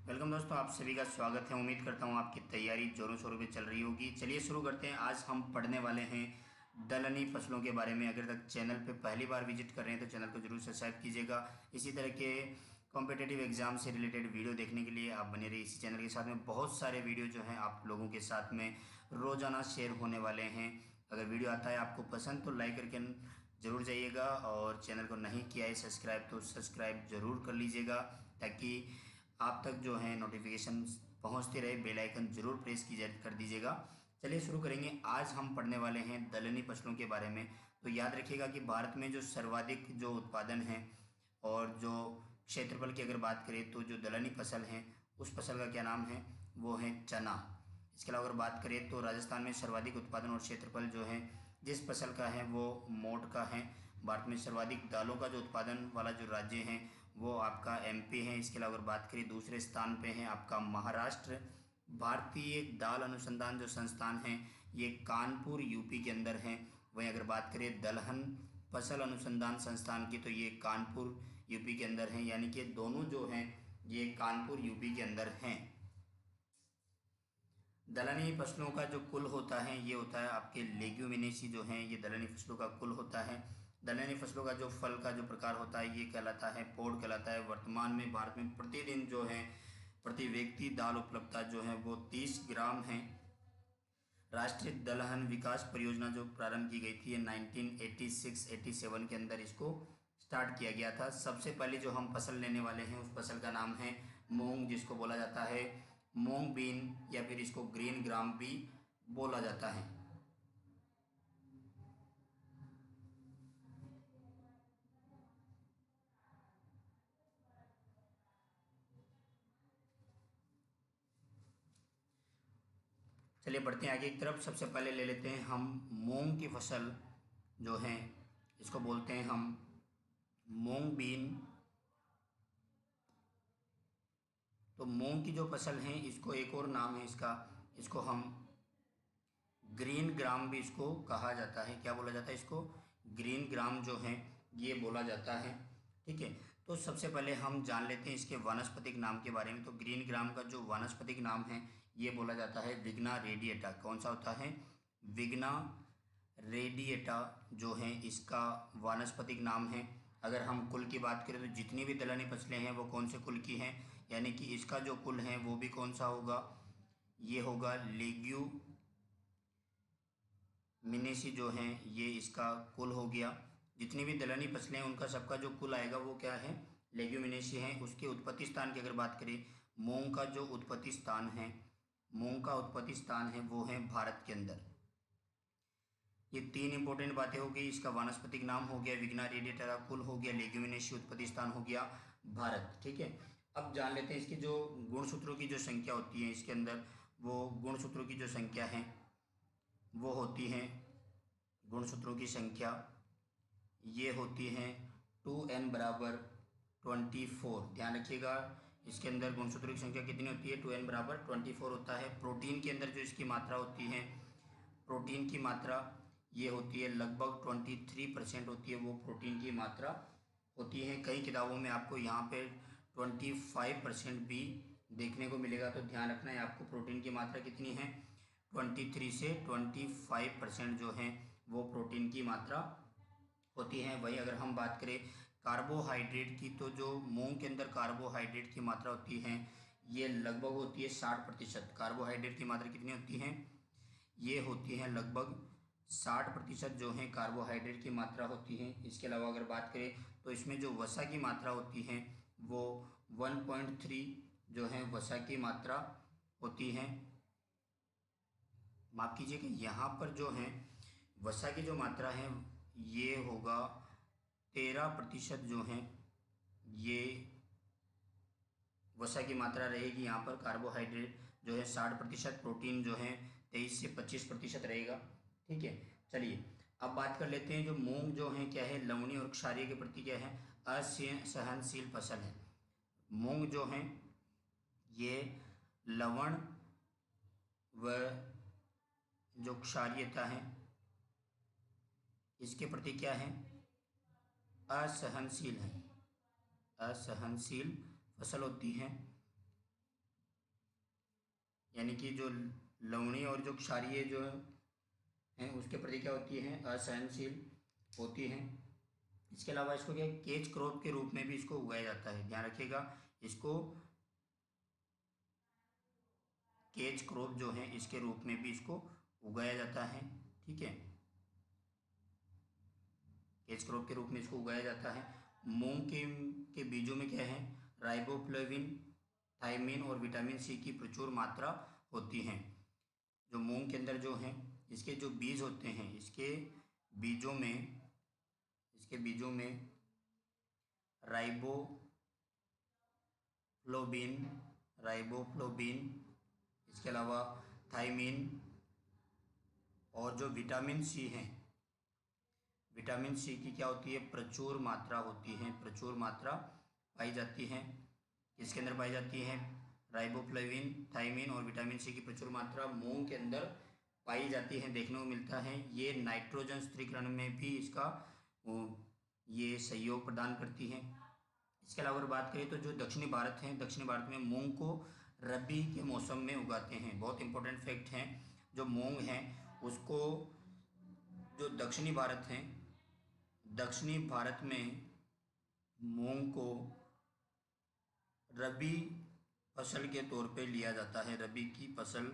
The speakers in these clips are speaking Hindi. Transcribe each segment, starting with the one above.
वेलकम दोस्तों, आप सभी का स्वागत है। उम्मीद करता हूँ आपकी तैयारी जोरों शोरों पे चल रही होगी। चलिए शुरू करते हैं। आज हम पढ़ने वाले हैं दलहनी फसलों के बारे में। अगर तक चैनल पे पहली बार विजिट कर रहे हैं तो चैनल को जरूर सब्सक्राइब कीजिएगा। इसी तरह के कॉम्पिटिटिव एग्जाम से रिलेटेड वीडियो देखने के लिए आप बने रहिए इसी चैनल के साथ में। बहुत सारे वीडियो जो हैं आप लोगों के साथ में रोज़ाना शेयर होने वाले हैं। अगर वीडियो आता है आपको पसंद तो लाइक करके ज़रूर जाइएगा, और चैनल को नहीं किया है सब्सक्राइब तो सब्सक्राइब ज़रूर कर लीजिएगा, ताकि आप तक जो है नोटिफिकेशन पहुंचते रहे। बेल आइकन जरूर प्रेस कर दीजिएगा। चलिए शुरू करेंगे। आज हम पढ़ने वाले हैं दलहनी फसलों के बारे में। तो याद रखिएगा कि भारत में जो सर्वाधिक जो उत्पादन है और जो क्षेत्रफल की अगर बात करें तो जो दलहनी फसल है उस फसल का क्या नाम है, वो है चना। इसके अलावा अगर बात करें तो राजस्थान में सर्वाधिक उत्पादन और क्षेत्रफल जो है जिस फसल का है वो मोट का है। भारत में सर्वाधिक दालों का जो उत्पादन वाला जो राज्य है वो आपका एमपी है। इसके अलावा अगर बात करें दूसरे स्थान पे है आपका महाराष्ट्र। भारतीय दाल अनुसंधान जो संस्थान है ये कानपुर यूपी के अंदर है। वहीं अगर बात करें दलहन फसल अनुसंधान संस्थान की तो ये कानपुर यूपी के अंदर है, यानी कि दोनों जो हैं ये कानपुर यूपी के अंदर हैं। दलहनी फसलों का जो कुल होता है ये होता है आपके लेग्यूमिनेसी जो हैं, ये दलहनी फसलों का कुल होता है। दलहनी फसलों का जो फल का जो प्रकार होता है ये कहलाता है पोड़ कहलाता है। वर्तमान में भारत में प्रतिदिन जो है प्रति व्यक्ति दाल उपलब्धता जो है वो 30 ग्राम है। राष्ट्रीय दलहन विकास परियोजना जो प्रारंभ की गई थी 1986-87 के अंदर इसको स्टार्ट किया गया था। सबसे पहले जो हम फसल लेने वाले हैं उस फसल का नाम है मूंग, जिसको बोला जाता है मूंग बीन या फिर इसको ग्रीन ग्राम भी बोला जाता है। चलिए बढ़ते हैं आगे की तरफ। सबसे पहले ले लेते हैं हम मूंग की फसल जो है, इसको बोलते हैं हम मूंग बीन। तो मूंग की जो फसल है इसको एक और नाम है इसका, इसको हम ग्रीन ग्राम भी इसको कहा जाता है। क्या बोला जाता है इसको? ग्रीन ग्राम जो है ये बोला जाता है। ठीक है, तो सबसे पहले हम जान लेते हैं इसके वानस्पतिक नाम के बारे में। तो ग्रीन ग्राम का जो वानस्पतिक नाम है ये बोला जाता है विग्ना रेडिएटा। कौन सा होता है? विग्ना रेडिएटा जो है इसका वानस्पतिक नाम है। अगर हम कुल की बात करें तो जितनी भी दलहनी फसलें हैं वो कौन से कुल की हैं, यानी कि इसका जो कुल है वो भी कौन सा होगा? ये होगा लेग्यूमिनेसी जो है ये इसका कुल हो गया। जितनी भी दलहनी फसलें हैं उनका सबका जो कुल आएगा वो क्या है? लेग्यूमिनेसी है। उसके उत्पत्ति स्थान की अगर बात करें, मूंग का जो उत्पत्ति स्थान है, मूंग का उत्पत्ति स्थान है वो है भारत के अंदर। ये तीन इंपॉर्टेंट बातें हो गई। इसका वानस्पतिक नाम हो गया विग्ना रेडिएटा, का कुल हो गया लेग्यूमिनेसी, उत्पत्ति स्थान हो गया भारत। ठीक है, अब जान लेते हैं इसकी जो गुणसूत्रों की जो संख्या होती है इसके अंदर, वो गुणसूत्रों की जो संख्या है वो होती है, गुणसूत्रों की संख्या ये होती है 2n बराबर 24। ध्यान रखिएगा इसके अंदर गुणसूत्रों की संख्या कितनी होती है? 2n बराबर 24 होता है। प्रोटीन के अंदर जो इसकी मात्रा होती है, प्रोटीन की मात्रा ये होती है लगभग 23% होती है, वो प्रोटीन की मात्रा होती है। कई किताबों में आपको यहाँ पे 25% भी देखने को मिलेगा, तो ध्यान रखना है आपको प्रोटीन की मात्रा कितनी है? 23 से 25% जो है वो प्रोटीन की मात्रा होती है। वही अगर हम बात करें कार्बोहाइड्रेट की, तो जो मूंग के अंदर कार्बोहाइड्रेट की मात्रा होती है ये लगभग होती है 60%। कार्बोहाइड्रेट की मात्रा कितनी होती है? ये होती है लगभग 60% जो है कार्बोहाइड्रेट की मात्रा होती है। इसके अलावा अगर बात करें तो इसमें जो वसा की मात्रा होती है वो 1.3 जो है वसा की मात्रा होती है। माफ़ कीजिएगा, यहाँ पर जो है वसा की जो मात्रा है ये होगा 13% जो है ये वसा की मात्रा रहेगी। यहाँ पर कार्बोहाइड्रेट जो है 60%, प्रोटीन जो है 23 से 25% रहेगा। ठीक है, चलिए अब बात कर लेते हैं जो मूंग जो है क्या है, लवणीय और क्षारीय के प्रति क्या है? असहनशील फसल है। मूंग जो है ये लवण व जो क्षारीयता है इसके प्रति क्या है? असहनशील है। असहनशील फसल होती है। यानी कि जो लवणीय और जो क्षारीय जो हैं उसके प्रति क्या होती हैं, असहनशील होती हैं। इसके अलावा इसको क्या केज क्रॉप के रूप में भी इसको उगाया जाता है, ध्यान रखिएगा। इसको केज क्रॉप जो है इसके रूप में भी इसको उगाया जाता है, ठीक है। केज क्रॉप के रूप में इसको उगाया जाता है। मूंग के बीजों में क्या है, राइबोफ्लेविन, थायमिन और विटामिन सी की प्रचुर मात्रा होती है। जो मूंग के अंदर जो है इसके जो बीज होते हैं, इसके बीजों में राइबोफ्लोबिन, इसके अलावा थायमिन और जो विटामिन सी है, विटामिन सी की क्या होती है, प्रचुर मात्रा होती है, प्रचुर मात्रा पाई जाती है। इसके अंदर पाई जाती है राइबोफ्लेविन, थायमिन और विटामिन सी की प्रचुर मात्रा मूंग के अंदर पाई जाती है, देखने को मिलता है। ये नाइट्रोजन स्थिरीकरण में भी इसका ये सहयोग प्रदान करती है। इसके अलावा अगर बात करें तो जो दक्षिणी भारत है, दक्षिणी भारत में मूंग को रबी के मौसम में उगाते हैं। बहुत इंपॉर्टेंट फैक्ट है, जो मूंग है उसको जो दक्षिणी भारत में मूंग को रबी फसल के तौर पे लिया जाता है, रबी की फसल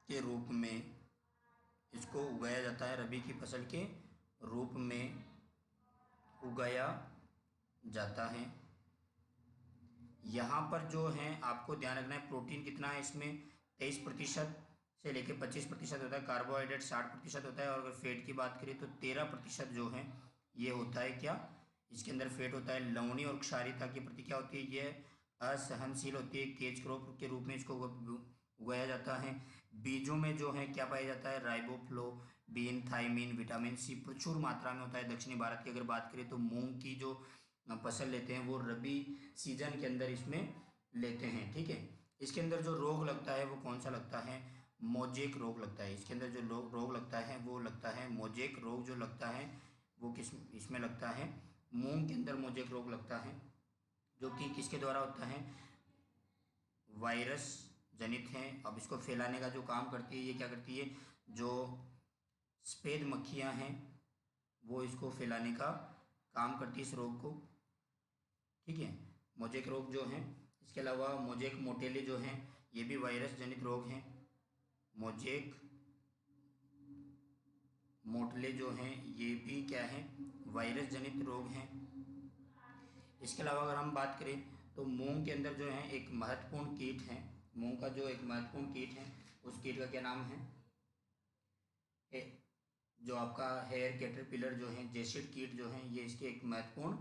के रूप में इसको उगाया जाता है, रबी की फसल के रूप में उगाया जाता है। यहाँ पर जो है आपको ध्यान रखना है, प्रोटीन कितना है इसमें, 23% से लेकर 25% होता है, कार्बोहाइड्रेट 60% होता है, और अगर फेट की बात करें तो 13% जो है ये होता है क्या, इसके अंदर फेट होता है। लवणीय और क्षारीयता के प्रति क्या होती है, ये असहनशील होती है, केज क्रॉप के रूप में इसको उगाया जाता है। बीजों में जो है क्या पाया जाता है, राइबोफ्लोबिन, थायमिन, विटामिन सी प्रचुर मात्रा में होता है। दक्षिणी भारत की अगर बात करें तो मूंग की जो फसल लेते हैं वो रबी सीजन के अंदर इसमें लेते हैं, ठीक है। इसके अंदर जो रोग लगता है वो कौन सा लगता है, मोजेक रोग लगता है। इसके अंदर जो रोग लगता है वो लगता है मोजेक रोग, जो लगता है वो इसमें लगता है, मूंग के अंदर मोजेक रोग लगता है, जो कि किसके द्वारा होता है, वायरस जनित है। अब इसको फैलाने का जो काम करती है, ये क्या करती है, जो सफ़ेद मक्खियाँ हैं वो इसको फैलाने का काम करती है, इस रोग को, ठीक है, मोजेक रोग जो है। इसके अलावा मोजेक मोटेले जो हैं ये भी वायरस जनित रोग हैं। मोजेक मोटले जो हैं ये भी क्या है, वायरस जनित रोग हैं। इसके अलावा अगर हम बात करें तो मूंग के अंदर जो है एक महत्वपूर्ण कीट है, मूंग का जो एक महत्वपूर्ण कीट है उस कीट का क्या नाम है, जो आपका हेयर कैटरपिलर जो है, जेसिड कीट जो है, ये इसके एक महत्वपूर्ण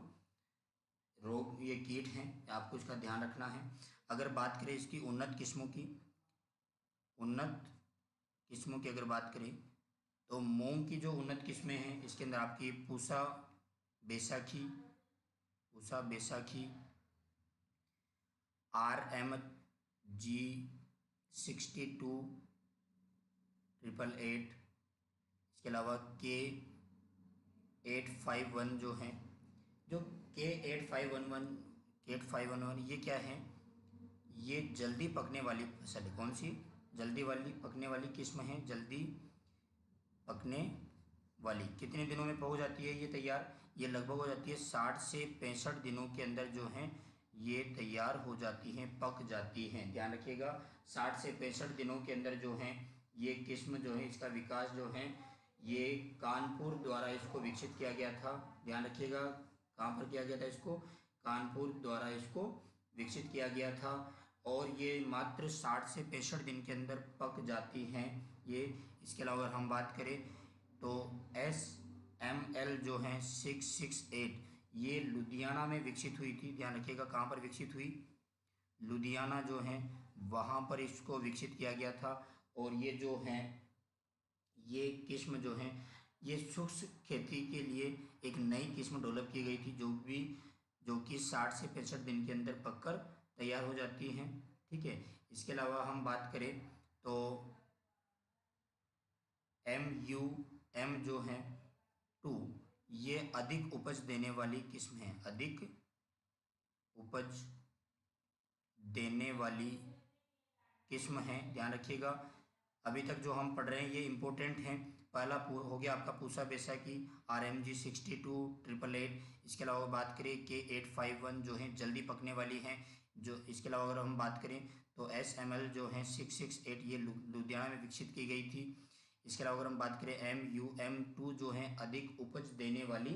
रोग, ये कीट हैं, आपको इसका ध्यान रखना है। अगर बात करें इसकी उन्नत किस्मों की अगर बात करें तो मूंग की जो उन्नत किस्में हैं इसके अंदर आपकी पूसा बैसाखी, RM-G6288, इसके अलावा K8511 जो है, जो K8511 ये क्या है, ये जल्दी पकने वाली फसल है। कौन सी, जल्दी पकने वाली किस्म है, जल्दी पकने वाली। कितने दिनों में पक जाती है ये तैयार, ये लगभग हो जाती है 60 से 65 दिनों के अंदर जो है ये तैयार हो जाती हैं, पक जाती हैं। ध्यान रखिएगा 60 से 65 दिनों के अंदर जो है ये किस्म जो है, इसका विकास जो है ये कानपुर द्वारा इसको विकसित किया गया था। ध्यान रखिएगा कहाँ पर किया गया था, इसको कानपुर द्वारा इसको विकसित किया गया था, और ये मात्र 60 से 65 दिन के अंदर पक जाती हैं ये। इसके अलावा अगर हम बात करें तो SML जो है 668 ये लुधियाना में विकसित हुई थी। ध्यान रखिएगा कहाँ पर विकसित हुई, लुधियाना जो है वहाँ पर इसको विकसित किया गया था। और ये जो है ये किस्म जो है ये शुष्क खेती के लिए एक नई किस्म डेवलप की गई थी, जो कि 60 से 65 दिन के अंदर पककर तैयार हो जाती हैं, ठीक है। इसके अलावा हम बात करें तो MUM जो है 2 ये अधिक उपज देने वाली किस्म है, अधिक उपज देने वाली किस्म हैं, ध्यान रखिएगा। अभी तक जो हम पढ़ रहे हैं ये इम्पोर्टेंट हैं। पहला हो गया आपका पूसा बैसाखी RMG 62-888। इसके अलावा बात करें K851 जो है जल्दी पकने वाली हैं। जो इसके अलावा अगर हम बात करें तो SML जो है 668, ये लुधियाना में विकसित की गई थी। इसके अलावा अगर हम बात करें MUM2 जो है अधिक उपज देने वाली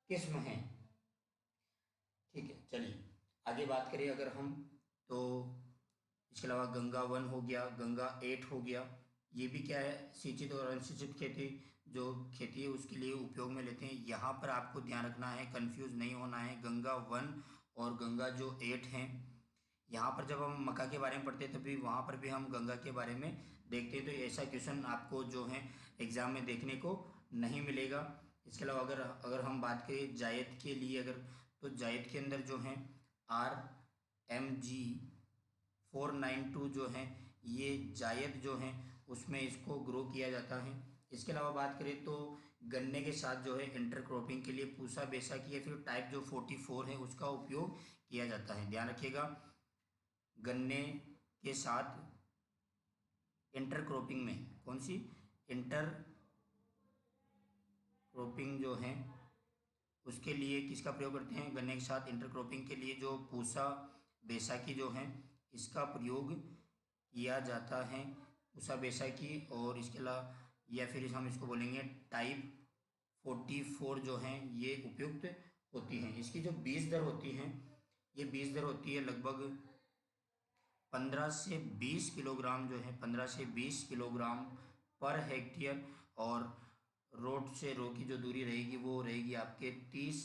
किस्म है। ठीक है, चलिए आगे बात करें अगर हम तो इसके अलावा गंगा 1 हो गया, गंगा 8 हो गया। ये भी क्या है, सिंचित और अनसिंचित खेती जो खेती है उसके लिए उपयोग में लेते हैं। यहाँ पर आपको ध्यान रखना है, कंफ्यूज नहीं होना है। गंगा 1 और गंगा जो 8 हैं, यहाँ पर जब हम मक्का के बारे में पढ़ते हैं तभी वहाँ पर भी हम गंगा के बारे में देखते हैं। तो ऐसा क्वेश्चन आपको जो है एग्ज़ाम में देखने को नहीं मिलेगा। इसके अलावा अगर हम बात करें जायद के लिए, अगर तो जायद के अंदर जो है RMG 492 जो है ये जायद जो है उसमें इसको ग्रो किया जाता है। इसके अलावा बात करें तो गन्ने के साथ जो है इंटरक्रॉपिंग के लिए पूसा बैसाखी या फिर टाइप जो 44 है उसका उपयोग किया जाता है। ध्यान रखिएगा, गन्ने के साथ इंटरक्रॉपिंग में कौन सी इंटरक्रॉपिंग जो है उसके लिए किसका प्रयोग करते हैं, गन्ने के साथ इंटरक्रॉपिंग के लिए जो पूसा बैसाखी जो है इसका प्रयोग किया जाता है। पूसा बैसाखी और इसके अलावा या फिर हम इसको बोलेंगे टाइप 44 जो हैं ये उपयुक्त होती हैं। इसकी जो बीज दर होती है, ये बीज दर होती है लगभग 15 से 20 किलोग्राम जो है 15 से 20 किलोग्राम पर हेक्टेयर। और रोड से रो की जो दूरी रहेगी वो रहेगी आपके 30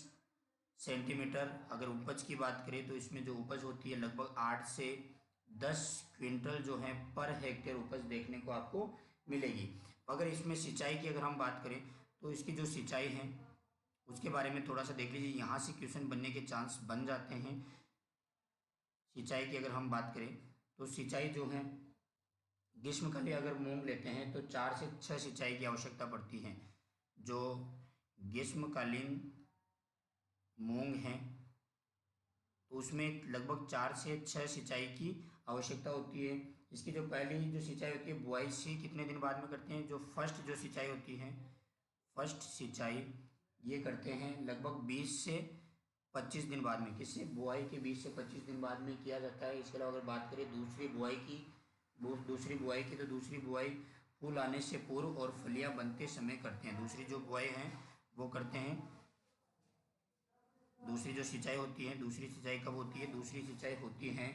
सेंटीमीटर। अगर उपज की बात करें तो इसमें जो उपज होती है लगभग 8 से 10 क्विंटल जो है पर हेक्टेयर उपज देखने को आपको मिलेगी। अगर इसमें सिंचाई की अगर हम बात करें तो इसकी जो सिंचाई है उसके बारे में थोड़ा सा देख लीजिए, यहाँ से क्वेश्चन बनने के चांस बन जाते हैं। सिंचाई की अगर हम बात करें तो सिंचाई जो है ग्रीष्मकालीन अगर मूंग लेते हैं तो 4 से 6 सिंचाई की आवश्यकता पड़ती है। जो ग्रीष्मकालीन मूंग है तो उसमें लगभग 4 से 6 सिंचाई की आवश्यकता होती है। इसकी जो पहली जो सिंचाई होती है बुआई से कितने दिन बाद में करते हैं, जो फर्स्ट जो सिंचाई होती है, फर्स्ट सिंचाई ये करते हैं लगभग 20 से 25 दिन बाद में। किससे, बुआई के 20 से 25 दिन बाद में किया जाता है। इसके अलावा अगर बात करें दूसरी बुआई की तो दूसरी बुआई फूल आने से पूर्व और फलियां बनते समय करते हैं। दूसरी जो बुआई है वो करते हैं, दूसरी जो सिंचाई होती है, दूसरी सिंचाई कब होती है, दूसरी सिंचाई होती है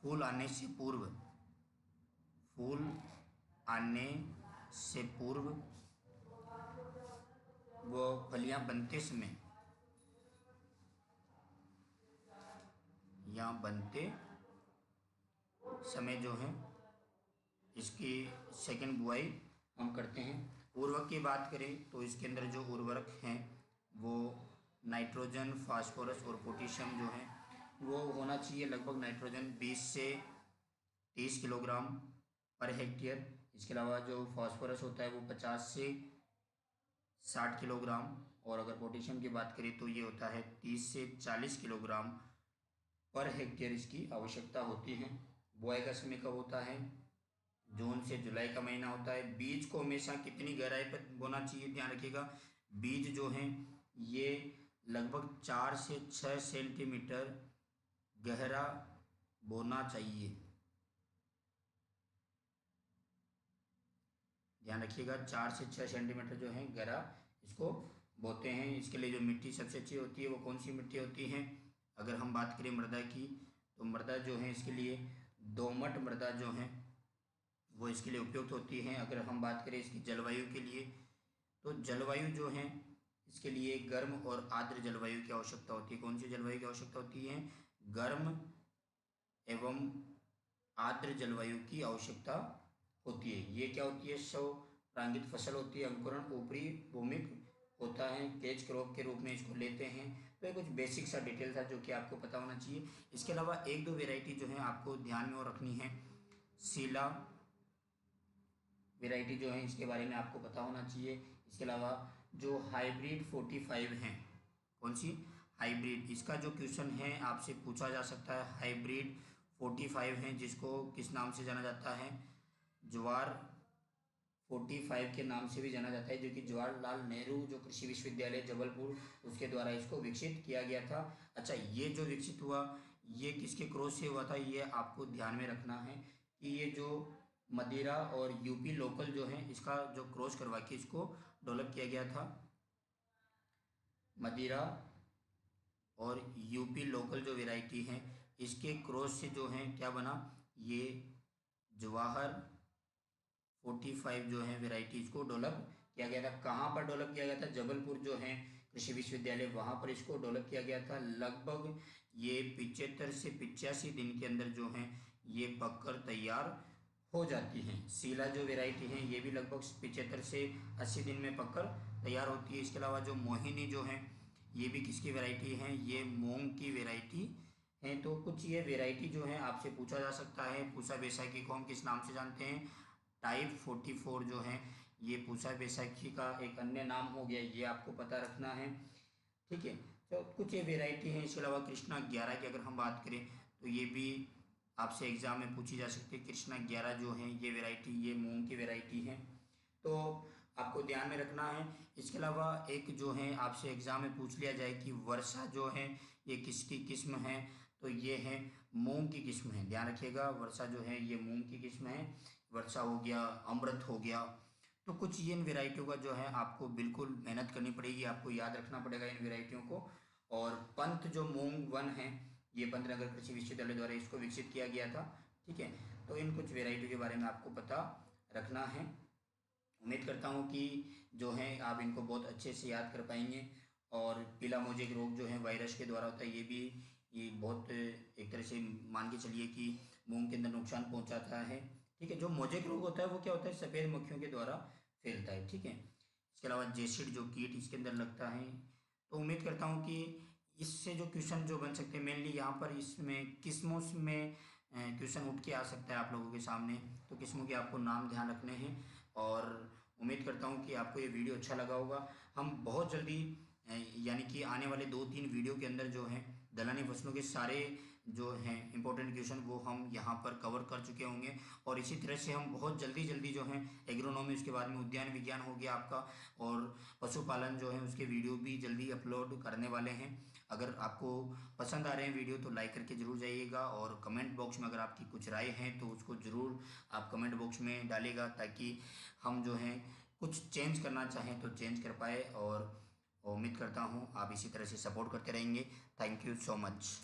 फूल आने से पूर्व, फूल आने से पूर्व वो फलियां बनते समय या बनते समय जो है इसकी सेकंड बुआई हम करते हैं। उर्वरक की बात करें तो इसके अंदर जो उर्वरक हैं वो नाइट्रोजन, फास्फोरस और पोटेशियम जो है वो होना चाहिए लगभग नाइट्रोजन 20 से 30 किलोग्राम पर हेक्टेयर। इसके अलावा जो फास्फोरस होता है वो 50 से 60 किलोग्राम, और अगर पोटेशियम की बात करें तो ये होता है 30 से 40 किलोग्राम पर हेक्टेयर इसकी आवश्यकता होती है। बुआई का समय कब होता है, जून से जुलाई का महीना होता है। बीज को हमेशा कितनी गहराई पर बोना चाहिए, ध्यान रखिएगा, बीज जो हैं ये लगभग 4 से 6 सेंटीमीटर गहरा बोना चाहिए। ध्यान रखिएगा 4 से 6 सेंटीमीटर जो है गहरा इसको बोते हैं। इसके लिए जो मिट्टी सबसे अच्छी होती है वो कौन सी मिट्टी होती है, अगर हम बात करें मृदा की तो मृदा जो है इसके लिए दोमट मृदा जो है वो इसके लिए उपयुक्त होती है। अगर हम बात करें इसकी जलवायु के लिए तो जलवायु जो है इसके लिए गर्म और आर्द्र जलवायु की आवश्यकता होती है। कौन सी जलवायु की आवश्यकता होती है, गर्म एवं आर्द्र जलवायु की आवश्यकता होती है। ये क्या होती है, स्वपरागित फसल होती है। अंकुरण ऊपरी भूमिक होता है, केज क्रॉप के रूप में इसको लेते हैं। तो ये कुछ बेसिक सा डिटेल था जो कि आपको पता होना चाहिए। इसके अलावा एक दो वेराइटी जो है आपको ध्यान में और रखनी है। सीला वेराइटी जो है इसके बारे में आपको पता होना चाहिए। इसके अलावा जो हाइब्रिड 45 हैं, कौन सी हाइब्रिड, इसका जो क्वेश्चन है आपसे पूछा जा सकता है। हाइब्रिड 45 हैं, जिसको किस नाम से जाना जाता है, ज्वार 45 के नाम से भी जाना जाता है, जो कि जवाहरलाल नेहरू जो कृषि विश्वविद्यालय जबलपुर उसके द्वारा इसको विकसित किया गया था। अच्छा, ये जो विकसित हुआ ये किसके क्रॉस से हुआ था, ये आपको ध्यान में रखना है कि ये जो मदिरा और यूपी लोकल जो है इसका जो क्रॉस करवा के इसको डेवलप किया गया था। मदिरा और यूपी लोकल जो वैरायटी है इसके क्रॉस से जो है क्या बना, ये जवाहर 45 जो है वैरायटी इसको डेवलप किया गया था। कहाँ पर डेवलप किया गया था, जबलपुर जो है कृषि विश्वविद्यालय वहाँ पर इसको डेवलप किया गया था। लगभग ये 75 से 85 दिन के अंदर जो है ये पककर तैयार हो जाती हैं। सीला जो वैरायटी है ये भी लगभग 75 से 80 दिन में पककर तैयार होती है। इसके अलावा जो मोहिनी जो है ये भी किसकी वैरायटी है, ये मूंग की वैरायटी है। तो कुछ ये वैरायटी जो है आपसे पूछा जा सकता है। पूसा बैसाखी को हम किस नाम से जानते हैं, टाइप 44 जो है ये पूसा बैसाखी का एक अन्य नाम हो गया, ये आपको पता रखना है। ठीक है, तो कुछ ये वैरायटी है। इसके अलावा कृष्णा 11 की अगर हम बात करें तो ये भी आपसे एग्जाम में पूछी जा सकती है। कृष्णा 11 जो है ये वैरायटी, ये मूंग की वैरायटी है, तो आपको ध्यान में रखना है। इसके अलावा एक जो है आपसे एग्जाम में पूछ लिया जाए कि वर्षा जो है ये किसकी किस्म है, तो ये है मूंग की किस्म है। ध्यान रखिएगा, वर्षा जो है ये मूंग की किस्म है। वर्षा हो गया, अमृत हो गया, तो कुछ ये इन वेराइटियों का जो है आपको बिल्कुल मेहनत करनी पड़ेगी, आपको याद रखना पड़ेगा इन वेराइटियों को। और पंत जो मूंग वन है ये पंतनगर कृषि विश्वविद्यालय द्वारा इसको विकसित किया गया था। ठीक है, तो इन कुछ वेराइटियों के बारे में आपको पता रखना है। उम्मीद करता हूँ कि जो है आप इनको बहुत अच्छे से याद कर पाएंगे। और पीला मोजेक रोग जो है वायरस के द्वारा होता है, ये भी ये बहुत एक तरह से मान के चलिए कि मूंग के अंदर नुकसान पहुंचाता है। ठीक है, जो मोजेक रोग होता है वो क्या होता है, सफ़ेद मक्खियों के द्वारा फैलता है। ठीक है, इसके अलावा जेसिड जो कीट इसके अंदर लगता है। तो उम्मीद करता हूँ कि इससे जो क्वेश्चन जो बन सकते हैं मेनली यहाँ पर इसमें किस्मों में क्वेश्चन उठ के आ सकता है आप लोगों के सामने। तो किस्मों के आपको नाम ध्यान रखने हैं। और उम्मीद करता हूँ कि आपको ये वीडियो अच्छा लगा होगा। हम बहुत जल्दी यानी कि आने वाले 2-3 वीडियो के अंदर जो है दलहनी फसलों के सारे जो हैं इंपॉर्टेंट क्वेश्चन वो हम यहाँ पर कवर कर चुके होंगे। और इसी तरह से हम बहुत जल्दी जो है एग्रोनॉमी, उसके बाद में उद्यान विज्ञान हो गया आपका, और पशुपालन जो है उसके वीडियो भी जल्दी अपलोड करने वाले हैं। अगर आपको पसंद आ रहे हैं वीडियो तो लाइक करके ज़रूर जाइएगा। और कमेंट बॉक्स में अगर आपकी कुछ राय है तो उसको ज़रूर आप कमेंट बॉक्स में डालिएगा, ताकि हम जो है कुछ चेंज करना चाहें तो चेंज कर पाए। और उम्मीद करता हूँ आप इसी तरह से सपोर्ट करते रहेंगे। Thank you so much.